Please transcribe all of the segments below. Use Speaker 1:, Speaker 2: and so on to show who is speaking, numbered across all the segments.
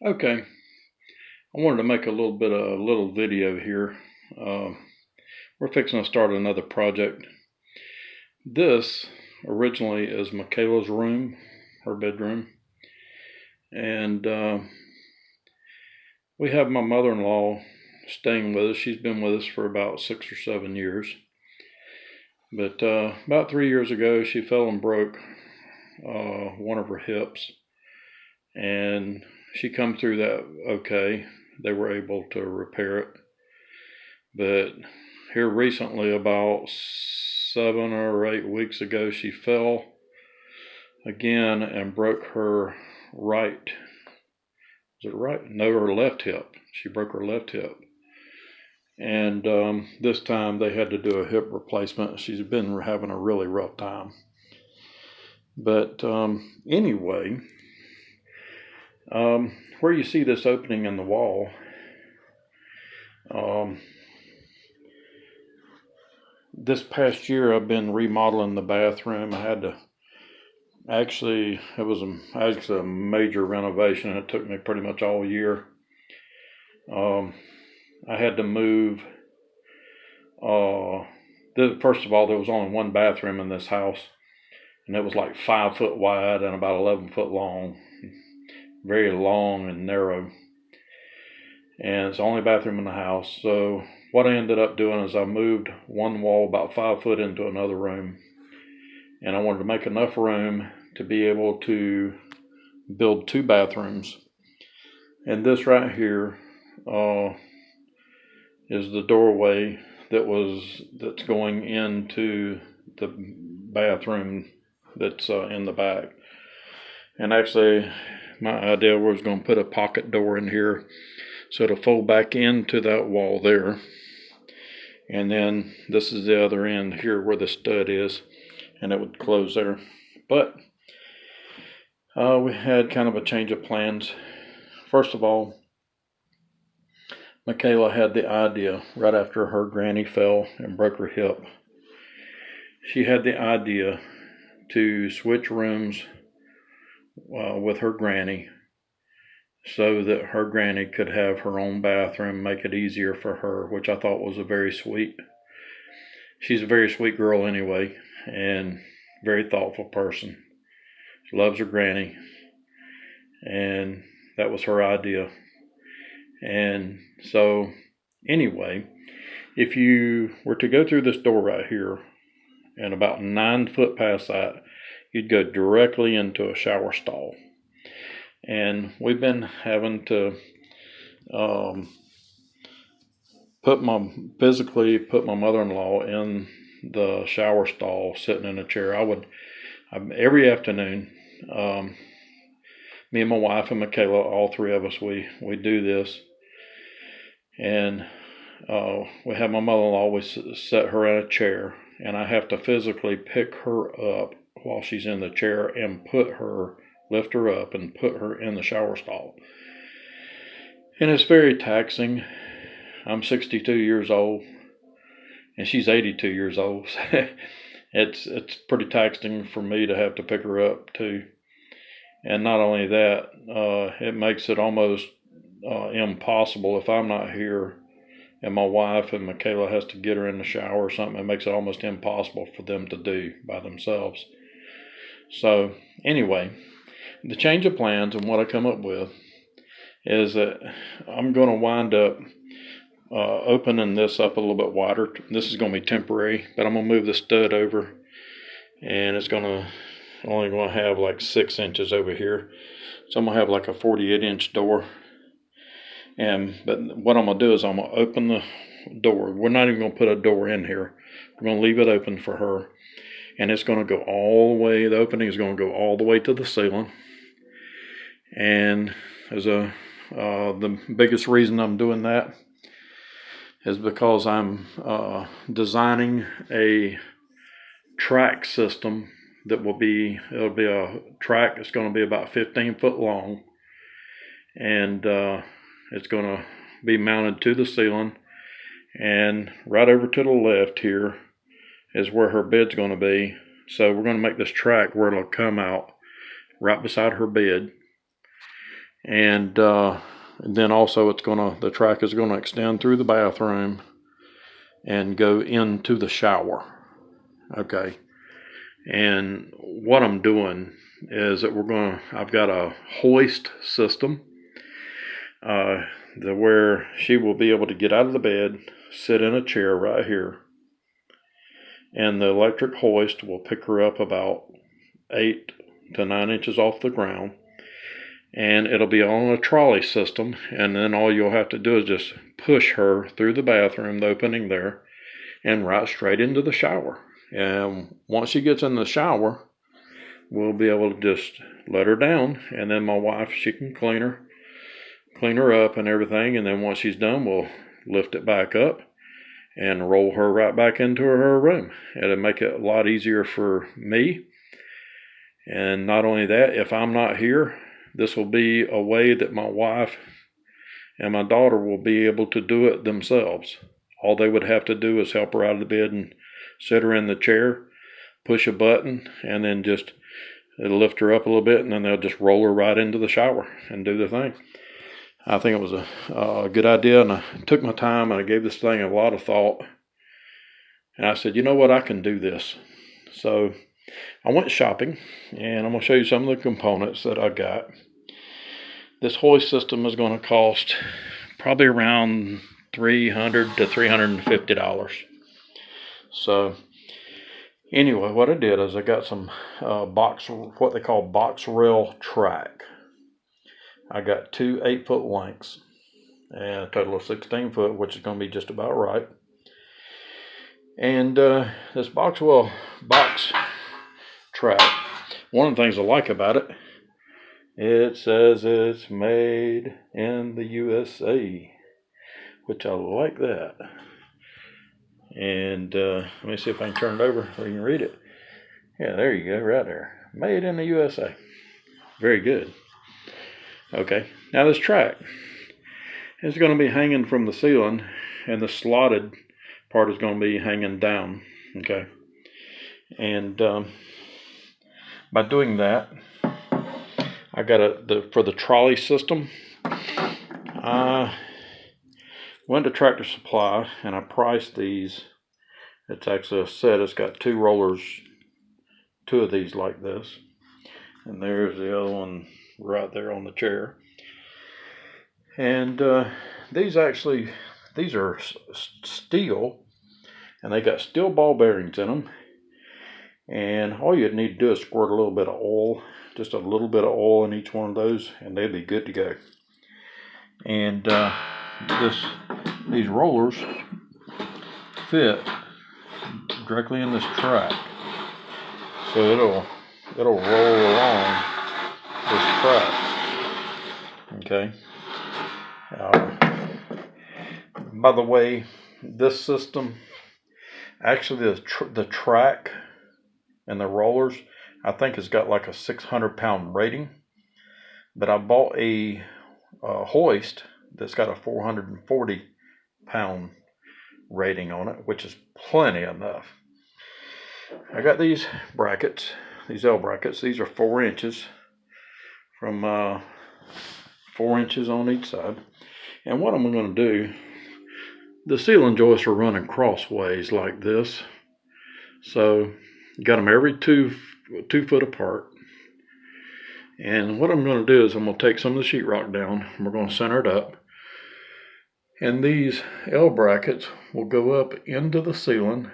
Speaker 1: Okay, I wanted to make a little video here. We're fixing to start another project. This originally is Michaela's room, her bedroom, and we have my mother-in-law staying with us. She's been with us for about 6 or 7 years, but about 3 years ago she fell and broke one of her hips, and she come through that okay. They were able to repair it. But here recently, about 7 or 8 weeks ago, she fell again and broke her right. Was it right? No, her left hip. She broke her left hip. And this time they had to do a hip replacement. She's been having a really rough time. But anyway, where you see this opening in the wall, this past year I've been remodeling the bathroom. I had to it was actually a major renovation. It took me pretty much all year. I had to move. First of all, there was only one bathroom in this house, and it was like 5 foot wide and about 11 foot long. Very long and narrow. And it's the only bathroom in the house. So what I ended up doing is I moved one wall about 5 foot into another room. And I wanted to make enough room to be able to build 2 bathrooms. And this right here is the doorway that's going into the bathroom that's in the back. And actually, my idea was going to put a pocket door in here so it'll fold back into that wall there. And then this is the other end here where the stud is, and it would close there. But we had kind of a change of plans. First of all, Michaela had the idea right after her granny fell and broke her hip. She had the idea to switch rooms with her granny so that her granny could have her own bathroom, make it easier for her, which I thought was she's a very sweet girl anyway, and very thoughtful person. She loves her granny, and that was her idea. And so anyway, if you were to go through this door right here and about 9 foot past that, you'd go directly into a shower stall. And we've been having to physically put my mother-in-law in the shower stall, sitting in a chair. Every afternoon, me and my wife and Michaela, all 3 of us, we do this. And we have my mother-in-law always set her in a chair, and I have to physically pick her up while she's in the chair and lift her up and put her in the shower stall. And it's very taxing. I'm 62 years old, and she's 82 years old. It's pretty taxing for me to have to pick her up too. And not only that, it makes it almost impossible if I'm not here and my wife and Michaela has to get her in the shower or something. It makes it almost impossible for them to do by themselves. So anyway, the change of plans and what I come up with is that I'm going to wind up opening this up a little bit wider. This is going to be temporary, but I'm going to move the stud over, and it's only going to have like 6 inches over here. So I'm going to have like a 48-inch door. But what I'm going to do is I'm going to open the door. We're not even going to put a door in here. We're going to leave it open for her. And it's going to go all the way, the opening is going to go all the way to the ceiling. And the biggest reason I'm doing that is because I'm designing a track system it'll be a track that's going to be about 15 foot long, and it's going to be mounted to the ceiling, and right over to the left here is where her bed's going to be. So we're going to make this track where it'll come out right beside her bed, And then also the track is gonna extend through the bathroom and go into the shower. Okay. And what I'm doing is that I've got a hoist system where she will be able to get out of the bed, sit in a chair right here, and the electric hoist will pick her up about 8 to 9 inches off the ground, and it'll be on a trolley system, and then all you'll have to do is just push her through the bathroom, the opening there, and right straight into the shower. And once she gets in the shower, we'll be able to just let her down, and then my wife, she can clean her up and everything, and then once she's done, we'll lift it back up and roll her right back into her room. It'll make it a lot easier for me. And not only that, if I'm not here, this will be a way that my wife and my daughter will be able to do it themselves. All they would have to do is help her out of the bed and sit her in the chair, push a button, and then it'll lift her up a little bit, and then they'll just roll her right into the shower and do the thing. I think it was a good idea, and I took my time, and I gave this thing a lot of thought. And I said, you know what, I can do this. So I went shopping, and I'm going to show you some of the components that I got. This hoist system is going to cost probably around $300 to $350. So anyway, what I did is I got some what they call box rail track. I got 2 8-foot lengths and a total of 16 foot, which is going to be just about right. And this box track, one of the things I like about it, it says it's made in the USA, which I like that. And let me see if I can turn it over so you can read it. Yeah, there you go, right there. Made in the USA. Very good. Okay, now this track is going to be hanging from the ceiling, and the slotted part is going to be hanging down. Okay, and by doing that, I got for the trolley system. I went to Tractor Supply and I priced these. It's actually a set. It's got 2 rollers, 2 of these like this, and there's the other one right there on the chair. And these are steel, and they got steel ball bearings in them. And all you'd need to do is squirt a little bit of oil, just a little bit of oil in each one of those, and they'd be good to go. And these rollers fit directly in this track, so it'll roll along this track. Okay. By the way, this system, actually the track and the rollers, I think has got like a 600-pound rating, but I bought a hoist that's got a 440-pound rating on it, which is plenty enough. I got these brackets, these L brackets. These are 4 inches, from 4 inches on each side. And what I'm going to do, the ceiling joists are running crossways like this, so you got them every 2 foot apart. And what I'm going to do is I'm going to take some of the sheetrock down, and we're going to center it up, and these L brackets will go up into the ceiling,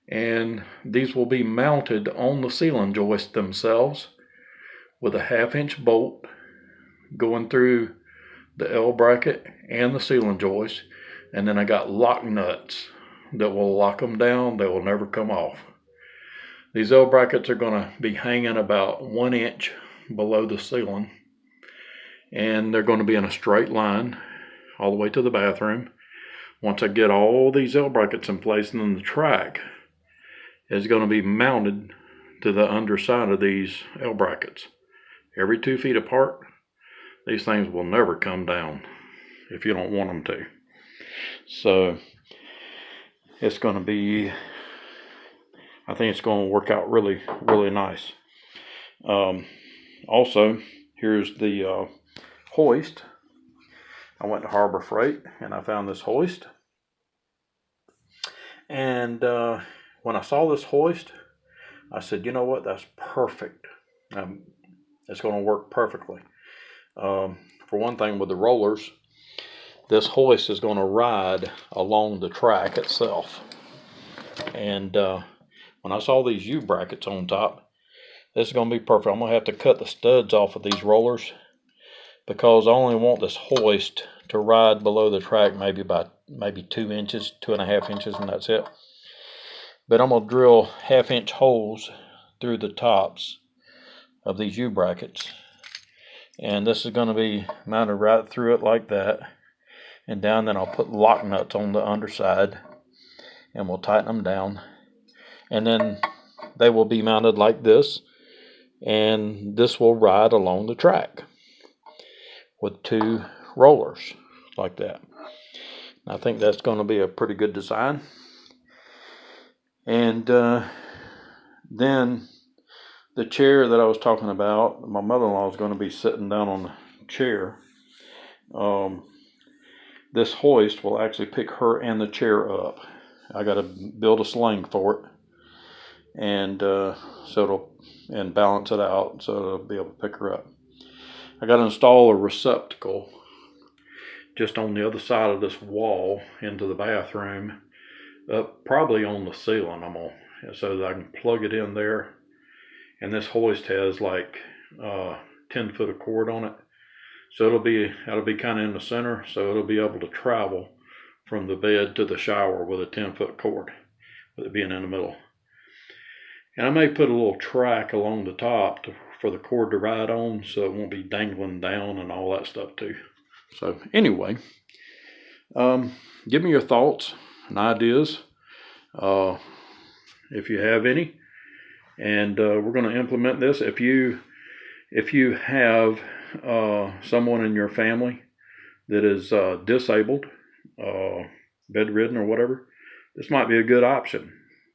Speaker 1: and these will be mounted on the ceiling joist themselves with a 1/2 inch bolt going through the L bracket and the ceiling joist. And then I got lock nuts that will lock them down. They will never come off. These L brackets are going to be hanging about 1 inch below the ceiling, and they're going to be in a straight line all the way to the bathroom. Once I get all these L brackets in place, and then the track is going to be mounted to the underside of these L brackets, every 2 feet apart. These things will never come down if you don't want them to. So it's going to be, I think it's going to work out really, really nice. Also, here's the hoist. I went to Harbor Freight and I found this hoist. And when I saw this hoist, I said, you know what, that's perfect. It's going to work perfectly. For one thing, with the rollers, this hoist is going to ride along the track itself. And when I saw these U-brackets on top, this is going to be perfect. I'm going to have to cut the studs off of these rollers because I only want this hoist to ride below the track maybe 2 inches, 2.5 inches, and that's it. But I'm going to drill 1/2 inch holes through the tops of these U-brackets. And this is going to be mounted right through it like that. And down, then I'll put lock nuts on the underside and we'll tighten them down. And then they will be mounted like this. And this will ride along the track with 2 rollers like that. I think that's going to be a pretty good design. And then the chair that I was talking about, my mother-in-law is going to be sitting down on the chair. This hoist will actually pick her and the chair up. I got to build a sling for it, and and balance it out so it'll be able to pick her up. I got to install a receptacle just on the other side of this wall into the bathroom, probably on the ceiling. So that I can plug it in there. And this hoist has like 10 foot of cord on it, so it'll be kind of in the center, so it'll be able to travel from the bed to the shower with a 10-foot cord, with it being in the middle. And I may put a little track along the top for the cord to ride on, so it won't be dangling down and all that stuff too. So anyway, give me your thoughts and ideas if you have any. And we're going to implement this. If you have someone in your family that is disabled, bedridden or whatever, this might be a good option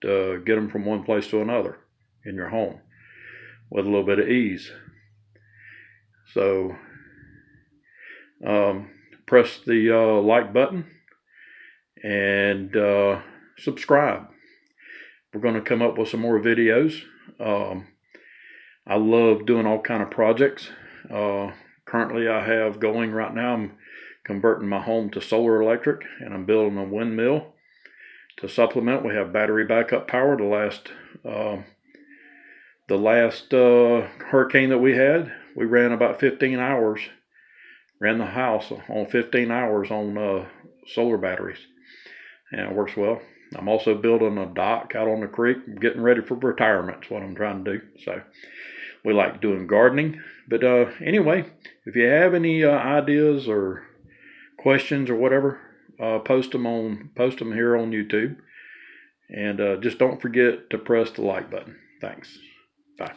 Speaker 1: to get them from one place to another in your home with a little bit of ease. So press the like button and subscribe. We're going to come up with some more videos. I love doing all kind of projects. Currently I have going right now, I'm converting my home to solar electric, and I'm building a windmill to supplement. We have battery backup power. The last hurricane that we had, we ran about 15 hours, ran the house on 15 hours on solar batteries, and it works well. I'm also building a dock out on the creek. I'm getting ready for retirement is what I'm trying to do. So we like doing gardening. But anyway, if you have any ideas or questions or whatever, post them here on YouTube. And just don't forget to press the like button. Thanks. Bye.